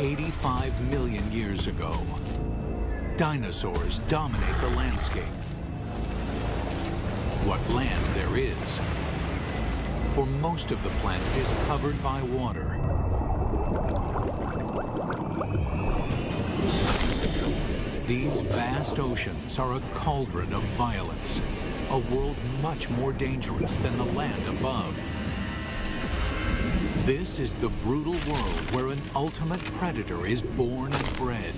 85 million years ago, dinosaurs dominate the landscape. What land there is, for most of the planet is covered by water. These vast oceans are a cauldron of violence, a world much more dangerous than the land above. This is the brutal world where an ultimate predator is born and bred.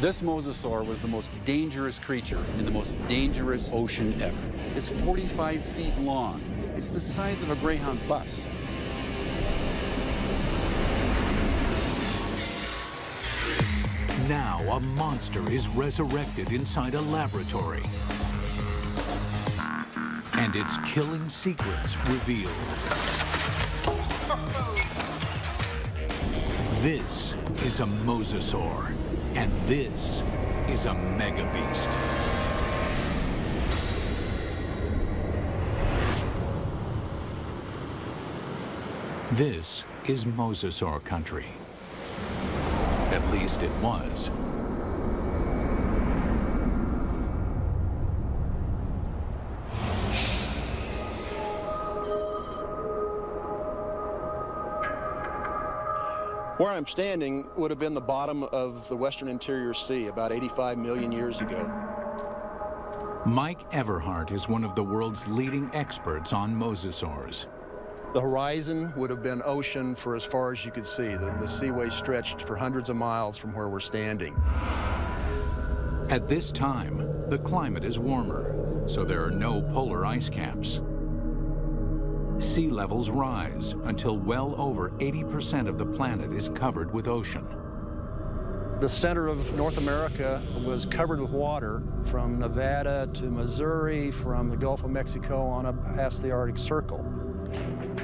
This mosasaur was the most dangerous creature in the most dangerous ocean ever. It's 45 feet long. It's the size of a Greyhound bus. Now a monster is resurrected inside a laboratory, and its killing secrets revealed. This is a mosasaur, and this is a megabeast. This is mosasaur country. At least it was. Where I'm standing would have been the bottom of the Western Interior Sea about 85 million years ago. Mike Everhart is one of the world's leading experts on mosasaurs. The horizon would have been ocean for as far as you could see. The seaway stretched for hundreds of miles from where we're standing. At this time, the climate is warmer, so there are no polar ice caps. Sea levels rise until well over 80% of the planet is covered with ocean. The center of North America was covered with water from Nevada to Missouri, from the Gulf of Mexico on up past the Arctic Circle.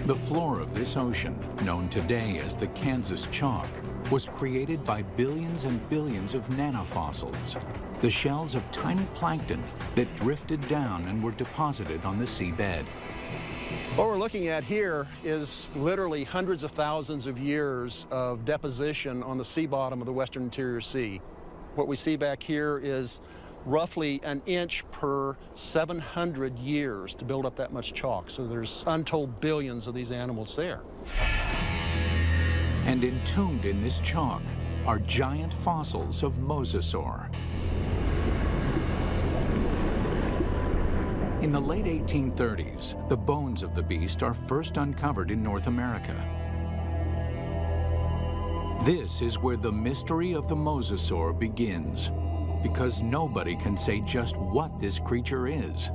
The floor of this ocean, known today as the Kansas Chalk, was created by billions and billions of nanofossils, the shells of tiny plankton that drifted down and were deposited on the seabed. What we're looking at here is literally hundreds of thousands of years of deposition on the sea bottom of the Western Interior Sea. What we see back here is roughly an inch per 700 years to build up that much chalk. So there's untold billions of these animals there. And entombed in this chalk are giant fossils of mosasaur. In the late 1830s, the bones of the beast are first uncovered in North America. This is where the mystery of the mosasaur begins, because nobody can say just what this creature is.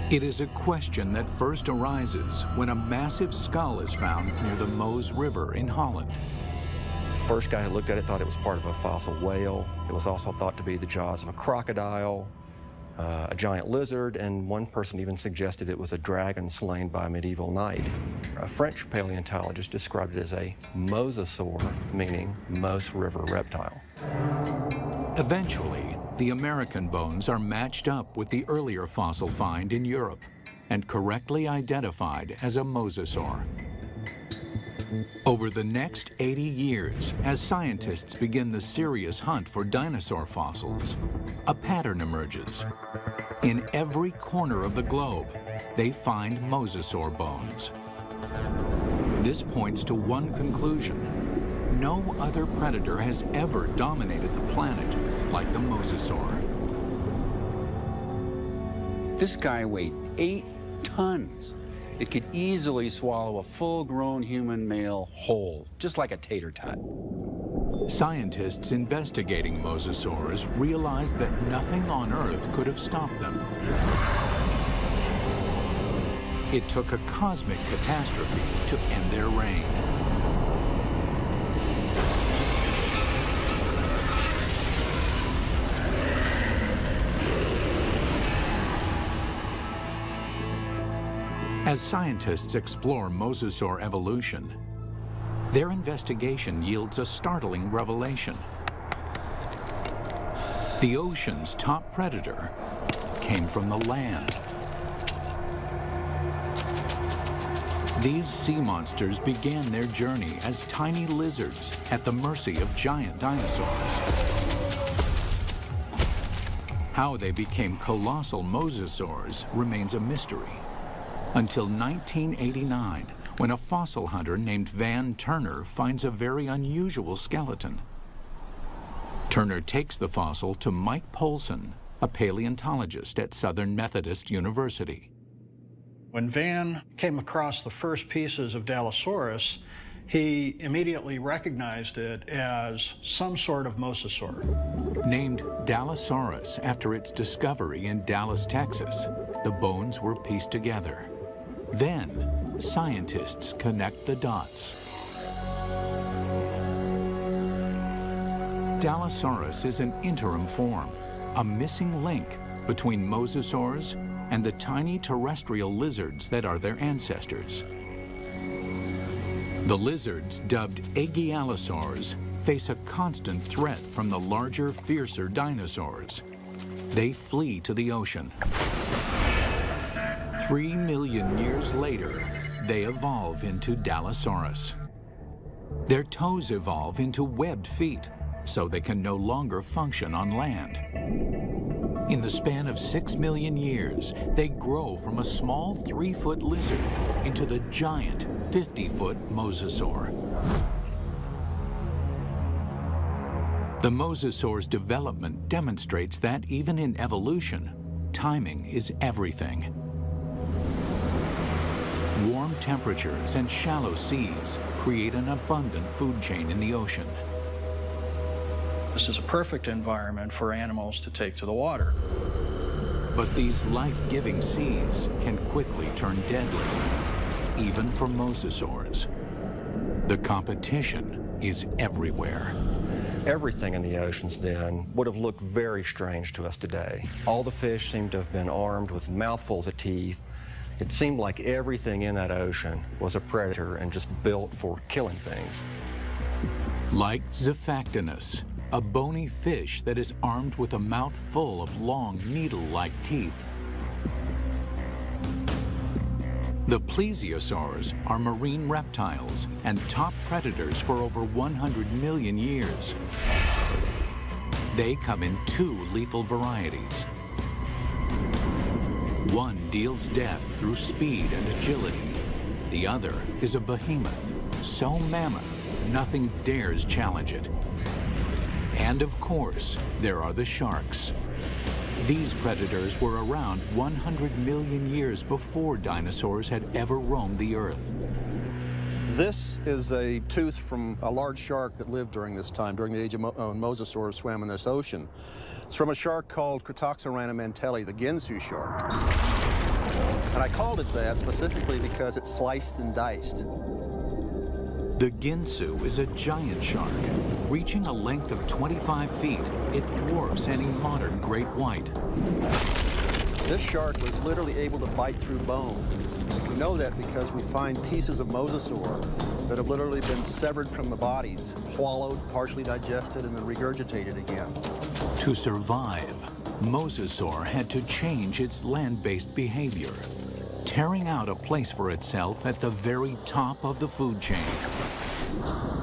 It is a question that first arises when a massive skull is found near the Meuse River in Holland. The first guy who looked at it thought it was part of a fossil whale. It was also thought to be the jaws of a crocodile, a giant lizard, and one person even suggested it was a dragon slain by a medieval knight. A French paleontologist described it as a mosasaur, meaning Meuse River reptile. Eventually, the American bones are matched up with the earlier fossil find in Europe and correctly identified as a mosasaur. Over the next 80 years, as scientists begin the serious hunt for dinosaur fossils, a pattern emerges. In every corner of the globe, they find mosasaur bones. This points to one conclusion. No other predator has ever dominated the planet like the mosasaur. This guy weighed 8 tons. It could easily swallow a full-grown human male whole, just like a tater tot. Scientists investigating mosasaurs realized that nothing on Earth could have stopped them. It took a cosmic catastrophe to end their reign. As scientists explore mosasaur evolution, their investigation yields a startling revelation. The ocean's top predator came from the land. These sea monsters began their journey as tiny lizards at the mercy of giant dinosaurs. How they became colossal mosasaurs remains a mystery, until 1989, when a fossil hunter named Van Turner finds a very unusual skeleton. Turner takes the fossil to Mike Polson, a paleontologist at Southern Methodist University. When Van came across the first pieces of Dillosaurus, he immediately recognized it as some sort of mosasaur. Named Dillosaurus after its discovery in Dallas, Texas, the bones were pieced together. Then, scientists connect the dots. Dillosaurus is an interim form, a missing link between mosasaurs and the tiny terrestrial lizards that are their ancestors. The lizards, dubbed ankylosaurs, face a constant threat from the larger, fiercer dinosaurs. They flee to the ocean. 3 million years later, they evolve into Dillosaurus. Their toes evolve into webbed feet, so they can no longer function on land. In the span of 6 million years, they grow from a small 3-foot lizard into the giant 50-foot mosasaur. The mosasaur's development demonstrates that even in evolution, timing is everything. Warm temperatures and shallow seas create an abundant food chain in the ocean. This is a perfect environment for animals to take to the water. But these life-giving seas can quickly turn deadly, even for mosasaurs. The competition is everywhere. Everything in the oceans then would have looked very strange to us today. All the fish seemed to have been armed with mouthfuls of teeth. It seemed like everything in that ocean was a predator and just built for killing things. Like Zephactinus, a bony fish that is armed with a mouth full of long, needle-like teeth. The plesiosaurs are marine reptiles and top predators for over 100 million years. They come in 2 lethal varieties. One deals death through speed and agility. The other is a behemoth, so mammoth, nothing dares challenge it. And of course, there are the sharks. These predators were around 100 million years before dinosaurs had ever roamed the earth. This is a tooth from a large shark that lived during this time, during the age of mosasaurs swam in this ocean. It's from a shark called Cretaceous Period, the Ginsu shark. And I called it that specifically because it's sliced and diced. The Ginsu is a giant shark. Reaching a length of 25 feet, it dwarfs any modern great white. This shark was literally able to bite through bone. We know that because we find pieces of mosasaur that have literally been severed from the bodies, swallowed, partially digested, and then regurgitated again. To survive, mosasaur had to change its land-based behavior, tearing out a place for itself at the very top of the food chain.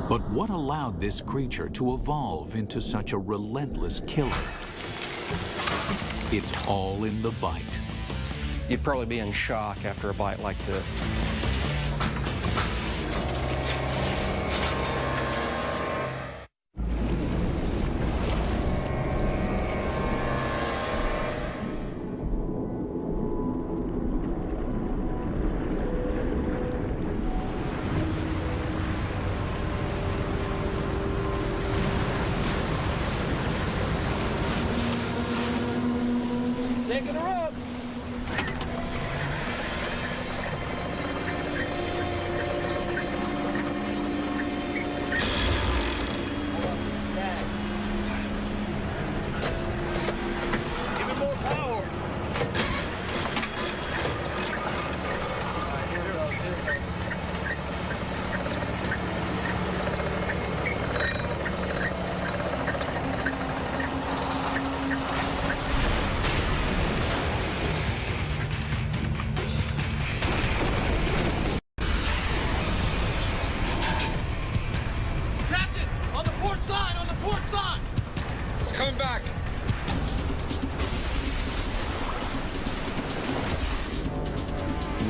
But what allowed this creature to evolve into such a relentless killer? It's all in the bite. You'd probably be in shock after a bite like this. Taking her up!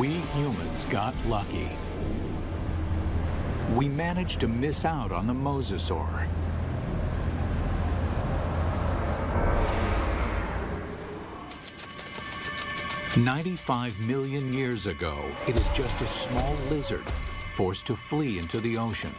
We humans got lucky. We managed to miss out on the mosasaur. "95 million years ago, it is just a small lizard forced to flee into the ocean.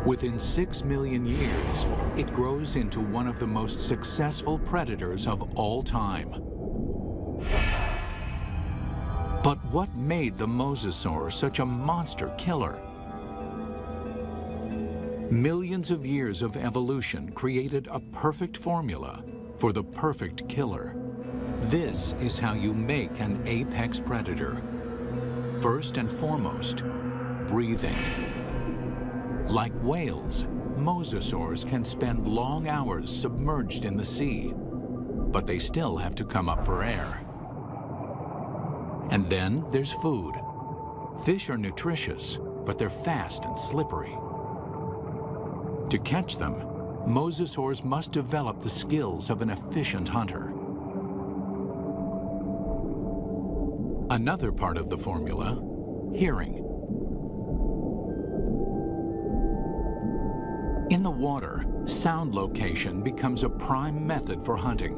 Within 6 million years, it grows into one of the most successful predators of all time. But what made the mosasaur such a monster killer? Millions of years of evolution created a perfect formula for the perfect killer. This is how you make an apex predator. First and foremost, breathing. Like whales, mosasaurs can spend long hours submerged in the sea, but they still have to come up for air. And then there's food. Fish are nutritious, but they're fast and slippery. To catch them, mosasaurs must develop the skills of an efficient hunter. Another part of the formula, hearing. In the water, sound location becomes a prime method for hunting.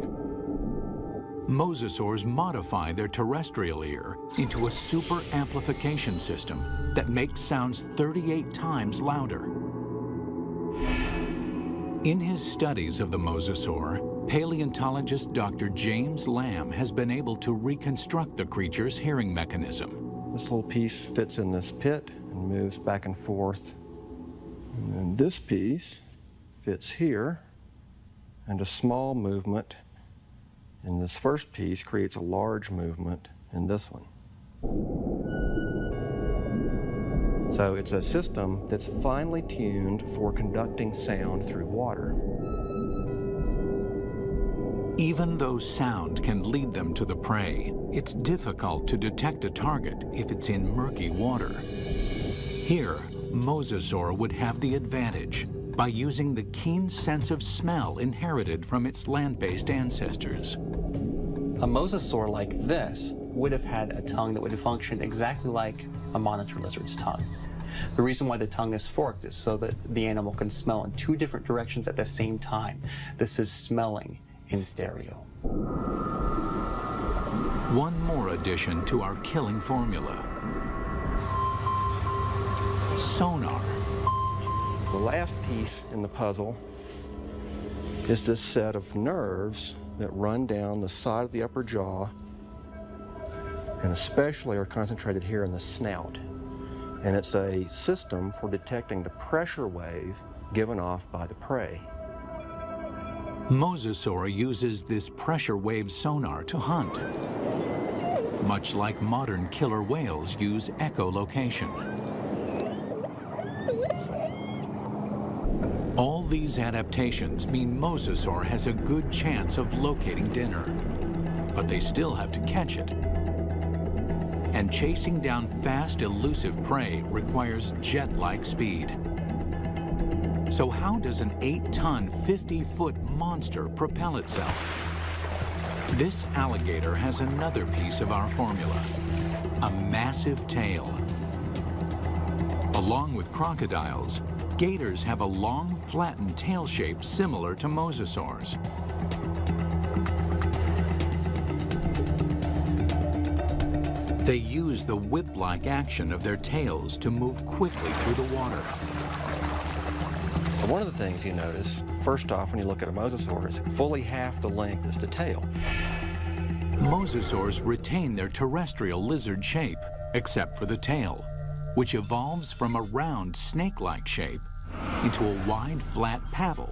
Mosasaurs modify their terrestrial ear into a super amplification system that makes sounds 38 times louder. In his studies of the mosasaur, paleontologist Dr. James Lamb has been able to reconstruct the creature's hearing mechanism. This little piece fits in this pit and moves back and forth. And then this piece fits here, and a small movement in this first piece creates a large movement in this one. So it's a system that's finely tuned for conducting sound through water. Even though sound can lead them to the prey, it's difficult to detect a target if it's in murky water. Here, mosasaur would have the advantage by using the keen sense of smell inherited from its land-based ancestors. A mosasaur like this would have had a tongue that would have functioned exactly like a monitor lizard's tongue. The reason why the tongue is forked is so that the animal can smell in 2 different directions at the same time. This is smelling in stereo. One more addition to our killing formula: sonar. The last piece in the puzzle is this set of nerves that run down the side of the upper jaw and especially are concentrated here in the snout. And it's a system for detecting the pressure wave given off by the prey. Mosasaur uses this pressure wave sonar to hunt, much like modern killer whales use echolocation. All these adaptations mean mosasaur has a good chance of locating dinner, but they still have to catch it. And chasing down fast, elusive prey requires jet-like speed. So how does an 8-ton, 50-foot monster propel itself? This alligator has another piece of our formula: a massive tail. Along with crocodiles, gators have a long, flattened tail shape similar to mosasaurs. They use the whip-like action of their tails to move quickly through the water. One of the things you notice, first off, when you look at a mosasaur, is fully half the length is the tail. Mosasaurs retain their terrestrial lizard shape, except for the tail, which evolves from a round, snake-like shape into a wide, flat paddle.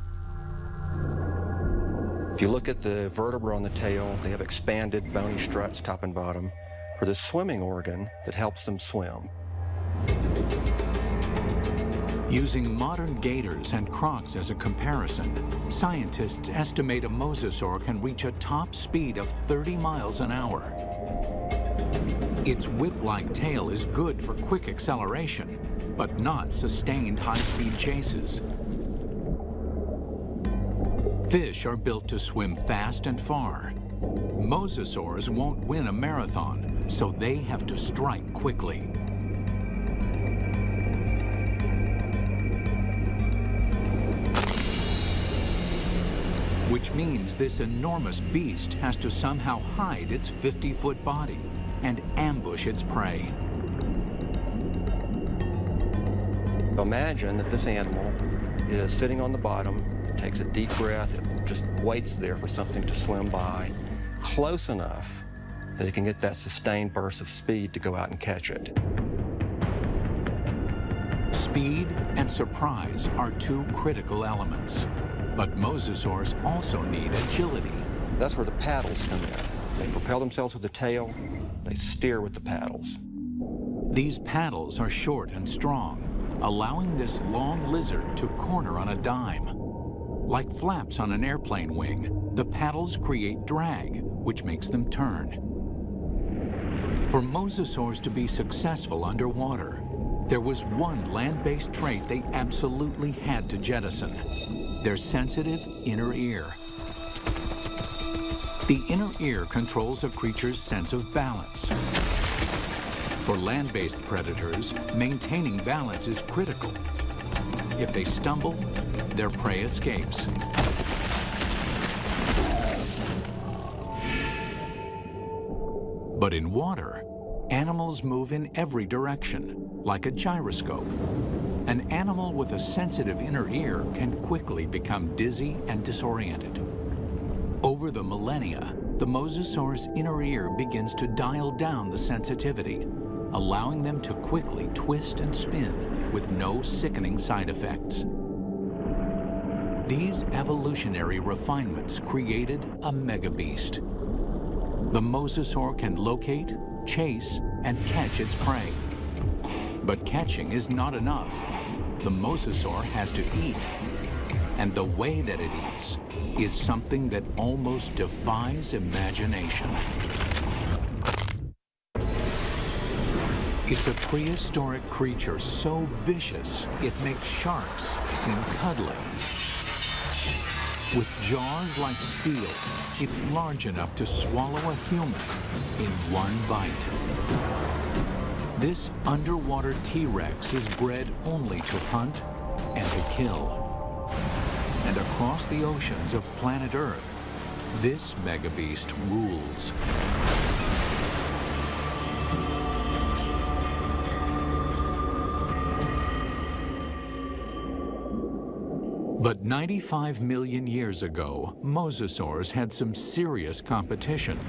If you look at the vertebra on the tail, they have expanded bony struts top and bottom for the swimming organ that helps them swim. Using modern gators and crocs as a comparison, scientists estimate a mosasaur can reach a top speed of 30 miles an hour. Its whip-like tail is good for quick acceleration, but not sustained high-speed chases. Fish are built to swim fast and far. Mosasaurs won't win a marathon, so they have to strike quickly. Which means this enormous beast has to somehow hide its 50-foot body and ambush its prey. Imagine that this animal is sitting on the bottom, takes a deep breath, it just waits there for something to swim by, close enough that it can get that sustained burst of speed to go out and catch it. Speed and surprise are two critical elements, but mosasaurs also need agility. That's where the paddles come in. They propel themselves with the tail, they steer with the paddles. These paddles are short and strong, allowing this long lizard to corner on a dime. Like flaps on an airplane wing, the paddles create drag, which makes them turn. For mosasaurs to be successful underwater, there was one land-based trait they absolutely had to jettison: their sensitive inner ear. The inner ear controls a creature's sense of balance. For land-based predators, maintaining balance is critical. If they stumble, their prey escapes. But in water, animals move in every direction, like a gyroscope. An animal with a sensitive inner ear can quickly become dizzy and disoriented. Over the millennia, the mosasaur's inner ear begins to dial down the sensitivity, allowing them to quickly twist and spin with no sickening side effects. These evolutionary refinements created a megabeast. The mosasaur can locate, chase, and catch its prey. But catching is not enough. The mosasaur has to eat. And the way that it eats is something that almost defies imagination. It's a prehistoric creature so vicious, it makes sharks seem cuddly. With jaws like steel, it's large enough to swallow a human in one bite. This underwater T-Rex is bred only to hunt and to kill. And across the oceans of planet Earth, this megabeast rules. But 95 million years ago, mosasaurs had some serious competition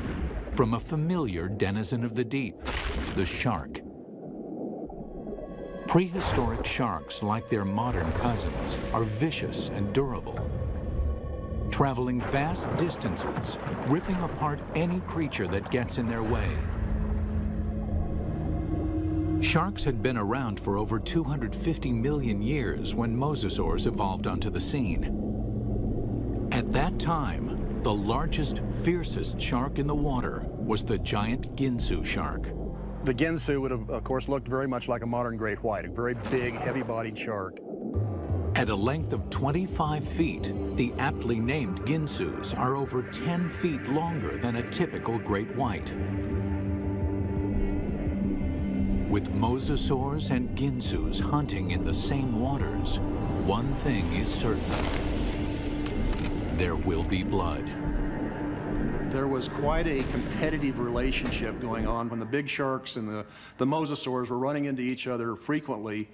from a familiar denizen of the deep, the shark. Prehistoric sharks, like their modern cousins, are vicious and durable, traveling vast distances, ripping apart any creature that gets in their way. Sharks had been around for over 250 million years when mosasaurs evolved onto the scene. At that time, the largest, fiercest shark in the water was the giant Ginsu shark. The Ginsu would have, of course, looked very much like a modern great white, a very big, heavy-bodied shark. At a length of 25 feet, the aptly named Ginsus are over 10 feet longer than a typical great white. With mosasaurs and Ginsus hunting in the same waters, one thing is certain: there will be blood. There was quite a competitive relationship going on when the big sharks and the mosasaurs were running into each other frequently.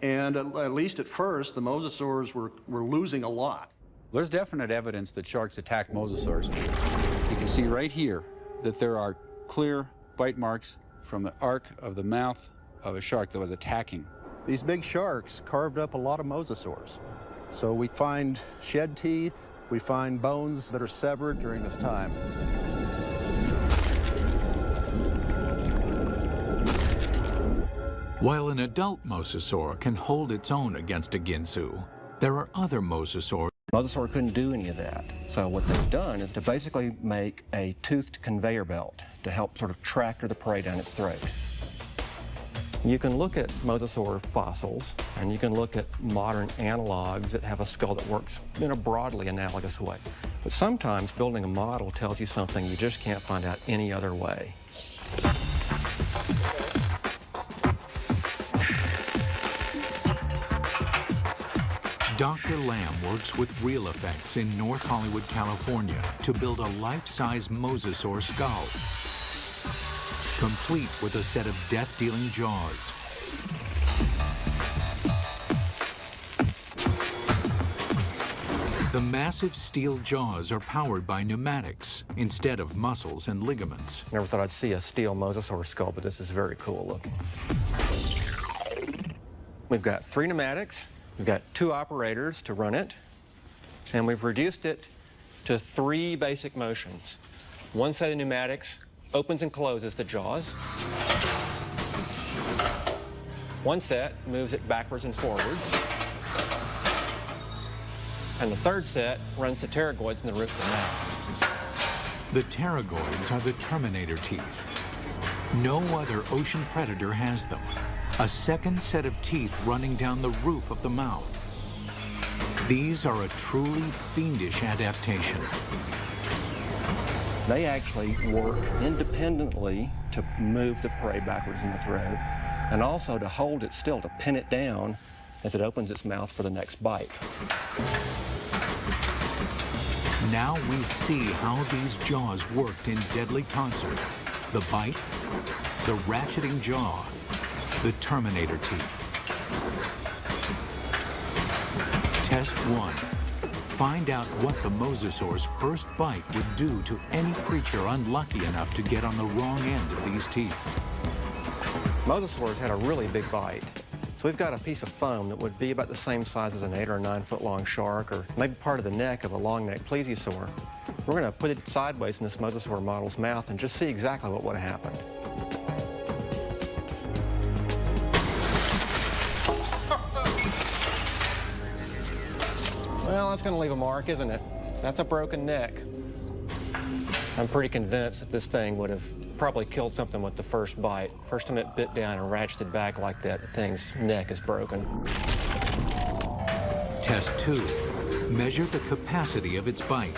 And at least at first, the mosasaurs were losing a lot. There's definite evidence that sharks attack mosasaurs. You can see right here that there are clear bite marks from the arc of the mouth of a shark that was attacking. These big sharks carved up a lot of mosasaurs. So we find shed teeth, we find bones that are severed during this time. While an adult mosasaur can hold its own against a Ginsu, there are other mosasaurs. Mosasaur couldn't do any of that. So what they've done is to basically make a toothed conveyor belt to help sort of tractor the prey down its throat. You can look at mosasaur fossils, and you can look at modern analogs that have a skull that works in a broadly analogous way. But sometimes building a model tells you something you just can't find out any other way. Dr. Lamb works with Real Effects in North Hollywood, California to build a life-size mosasaur skull, complete with a set of death-dealing jaws. The massive steel jaws are powered by pneumatics instead of muscles and ligaments. Never thought I'd see a steel mosasaur skull, but this is very cool looking. We've got 3 pneumatics. We've got 2 operators to run it, and we've reduced it to 3 basic motions. One set of pneumatics opens and closes the jaws. One set moves it backwards and forwards. And the third set runs the pterygoids in the roof of the mouth. The pterygoids are the terminator teeth. No other ocean predator has them. A second set of teeth running down the roof of the mouth. These are a truly fiendish adaptation. They actually work independently to move the prey backwards in the throat, and also to hold it still, to pin it down as it opens its mouth for the next bite. Now we see how these jaws worked in deadly concert. The bite, the ratcheting jaw, the terminator teeth. Test 1. Find out what the mosasaur's first bite would do to any creature unlucky enough to get on the wrong end of these teeth. Mosasaurs had a really big bite. So we've got a piece of foam that would be about the same size as an 8 or 9 foot long shark, or maybe part of the neck of a long-necked plesiosaur. We're going to put it sideways in this mosasaur model's mouth and just see exactly what would have happened. Well, that's going to leave a mark, isn't it? That's a broken neck. I'm pretty convinced that this thing would have probably killed something with the first bite. First time it bit down and ratcheted back like that, the thing's neck is broken. Test 2. Measure the capacity of its bite.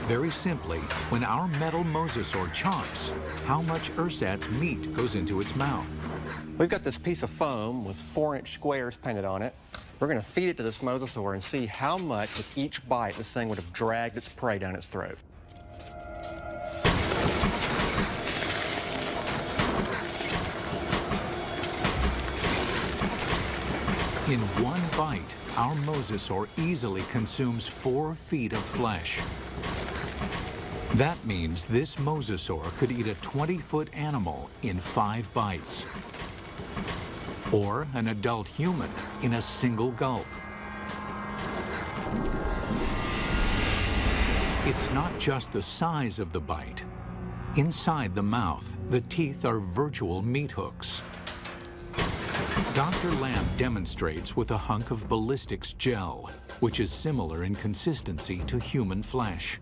Very simply, when our metal mosasaur chomps, how much ersatz meat goes into its mouth? We've got this piece of foam with 4-inch squares painted on it. We're going to feed it to this mosasaur and see how much with each bite this thing would have dragged its prey down its throat. In one bite, our mosasaur easily consumes 4 feet of flesh. That means this mosasaur could eat a 20-foot animal in 5 bites. Or an adult human in a single gulp. It's not just the size of the bite. Inside the mouth, the teeth are virtual meat hooks. Dr. Lamb demonstrates with a hunk of ballistics gel, which is similar in consistency to human flesh.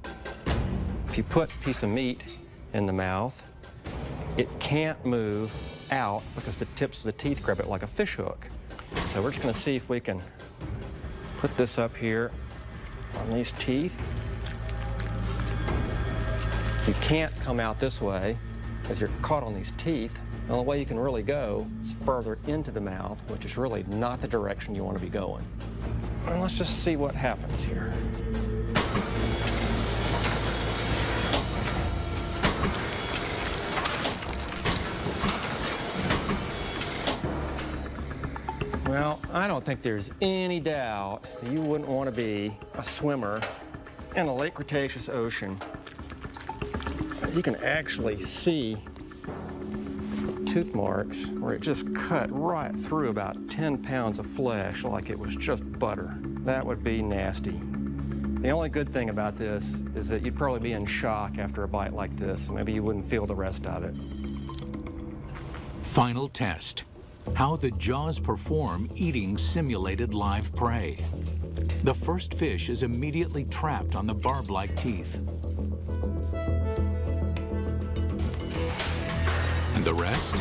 If you put a piece of meat in the mouth, it can't move out because the tips of the teeth grab it like a fish hook. So we're just going to see if we can put this up here on these teeth. You can't come out this way because you're caught on these teeth. The only way you can really go is further into the mouth, which is really not the direction you want to be going. And let's just see what happens here. Well, I don't think there's any doubt that you wouldn't want to be a swimmer in a late Cretaceous ocean. You can actually see tooth marks where it just cut right through about 10 pounds of flesh like it was just butter. That would be nasty. The only good thing about this is that you'd probably be in shock after a bite like this. Maybe you wouldn't feel the rest of it. Final test. How the jaws perform eating simulated live prey. The first fish is immediately trapped on the barb-like teeth. And the rest?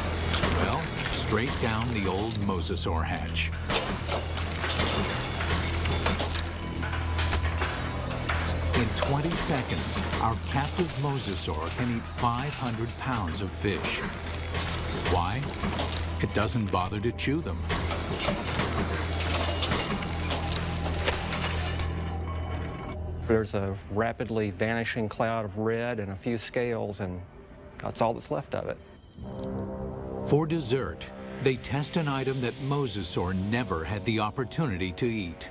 Well, straight down the old mosasaur hatch. In 20 seconds, our captive mosasaur can eat 500 pounds of fish. Why? It doesn't bother to chew them. There's a rapidly vanishing cloud of red and a few scales, and that's all that's left of it. For dessert, they test an item that mosasaur never had the opportunity to eat.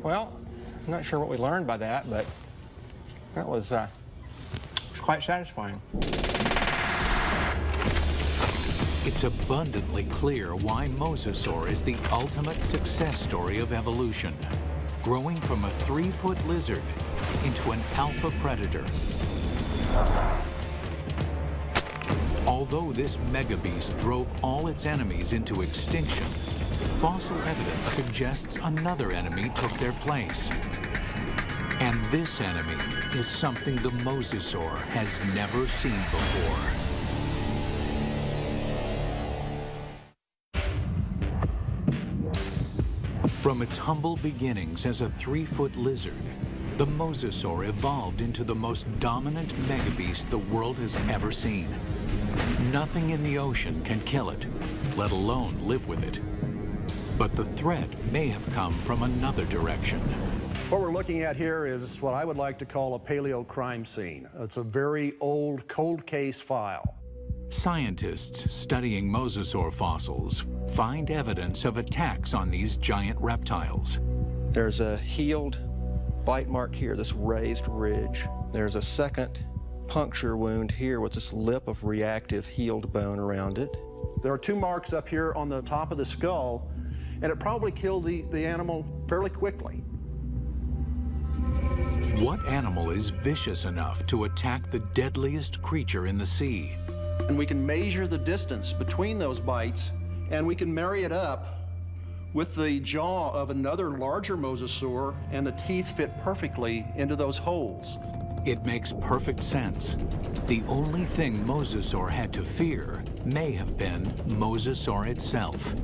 Well, I'm not sure what we learned by that, but that was quite satisfying. It's abundantly clear why mosasaur is the ultimate success story of evolution, growing from a 3-foot lizard into an alpha predator. Although this megabeast drove all its enemies into extinction, fossil evidence suggests another enemy took their place. And this enemy is something the mosasaur has never seen before. From its humble beginnings as a 3-foot lizard, the mosasaur evolved into the most dominant megabeast the world has ever seen. Nothing in the ocean can kill it, let alone live with it. But the threat may have come from another direction. What we're looking at here is what I would like to call a paleo crime scene. It's a very old cold case file. Scientists studying mosasaur fossils find evidence of attacks on these giant reptiles. There's a healed bite mark here, this raised ridge. There's a second puncture wound here with this lip of reactive healed bone around it. There are 2 marks up here on the top of the skull, and it probably killed the animal fairly quickly. What animal is vicious enough to attack the deadliest creature in the sea? And we can measure the distance between those bites, and we can marry it up with the jaw of another larger mosasaur, and the teeth fit perfectly into those holes. It makes perfect sense. The only thing mosasaur had to fear may have been mosasaur itself.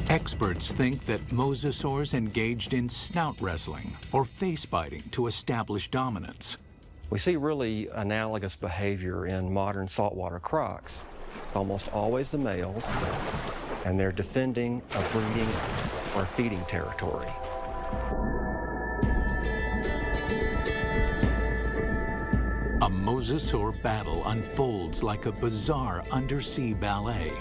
Experts think that mosasaurs engaged in snout wrestling or face biting to establish dominance. We see really analogous behavior in modern saltwater crocs. Almost always the males, and they're defending a breeding or feeding territory. A mosasaur battle unfolds like a bizarre undersea ballet.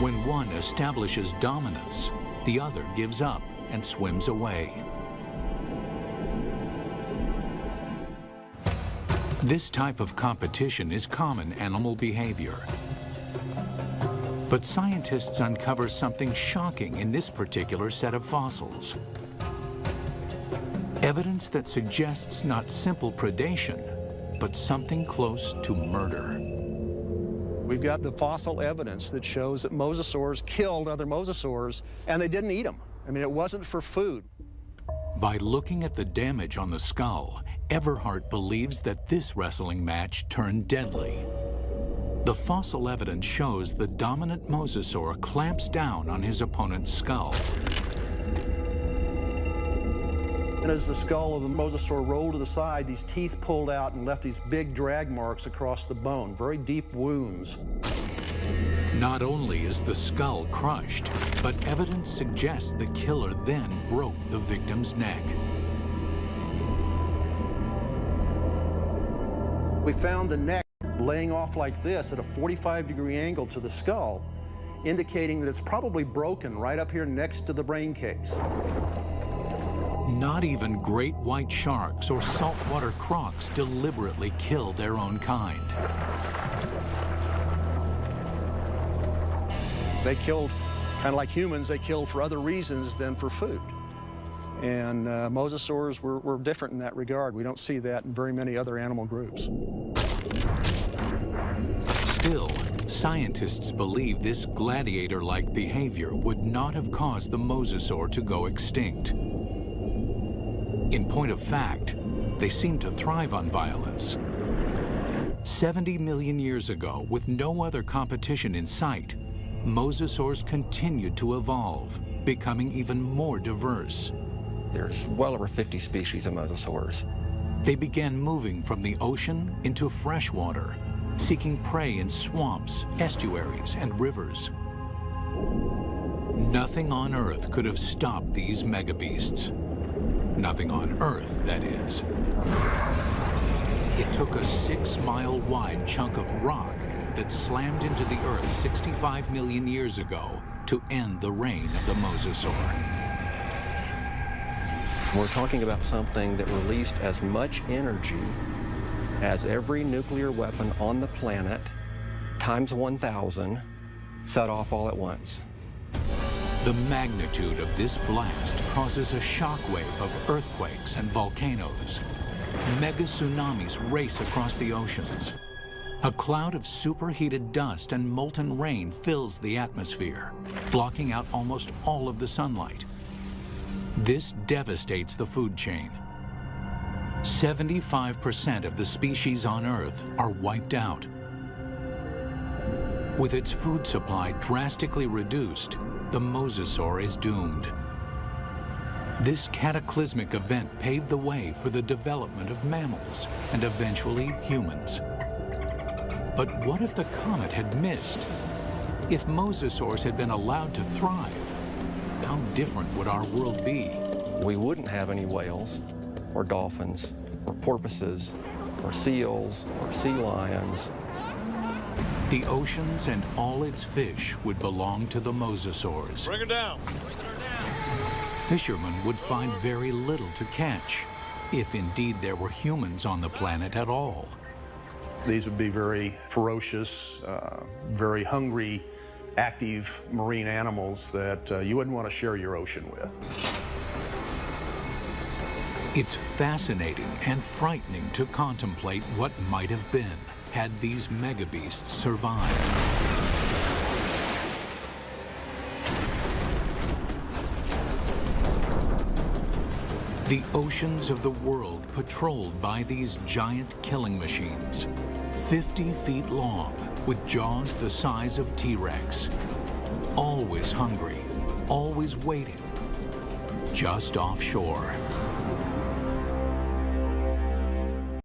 When one establishes dominance, the other gives up and swims away. This type of competition is common animal behavior. But scientists uncover something shocking in this particular set of fossils. Evidence that suggests not simple predation, but something close to murder. We've got the fossil evidence that shows that mosasaurs killed other mosasaurs, and they didn't eat them. I mean, it wasn't for food. By looking at the damage on the skull, Everhart believes that this wrestling match turned deadly. The fossil evidence shows the dominant mosasaur clamps down on his opponent's skull. And as the skull of the mosasaur rolled to the side, these teeth pulled out and left these big drag marks across the bone, very deep wounds. Not only is the skull crushed, but evidence suggests the killer then broke the victim's neck. We found the neck laying off like this at a 45-degree angle to the skull, indicating that it's probably broken right up here next to the brain case. Not even great white sharks or saltwater crocs deliberately kill their own kind. They killed, kind of like humans, they killed for other reasons than for food. And mosasaurs were different in that regard. We don't see that in very many other animal groups. Still, scientists believe this gladiator-like behavior would not have caused the mosasaur to go extinct. In point of fact, they seem to thrive on violence. 70 million years ago, with no other competition in sight, mosasaurs continued to evolve, becoming even more diverse. There's well over 50 species of mosasaurs. They began moving from the ocean into freshwater, seeking prey in swamps, estuaries, and rivers. Nothing on Earth could have stopped these megabeasts. Nothing on Earth, that is. It took a 6-mile-wide chunk of rock that slammed into the Earth 65 million years ago to end the reign of the mosasaur. We're talking about something that released as much energy as every nuclear weapon on the planet, times 1,000, set off all at once. The magnitude of this blast causes a shockwave of earthquakes and volcanoes. Mega tsunamis race across the oceans. A cloud of superheated dust and molten rain fills the atmosphere, blocking out almost all of the sunlight. This devastates the food chain. 75% of the species on Earth are wiped out. With its food supply drastically reduced, the mosasaur is doomed. This cataclysmic event paved the way for the development of mammals and eventually humans. But what if the comet had missed? If mosasaurs had been allowed to thrive, how different would our world be? We wouldn't have any whales, or dolphins, or porpoises, or seals, or sea lions. The oceans and all its fish would belong to the mosasaurs. Bring her down. Fishermen would find very little to catch, if indeed there were humans on the planet at all. These would be very ferocious, very hungry, active marine animals that you wouldn't want to share your ocean with. It's fascinating and frightening to contemplate what might have been had these megabeasts survived. The oceans of the world patrolled by these giant killing machines, 50 feet long, with jaws the size of T-Rex. Always hungry, always waiting, just offshore.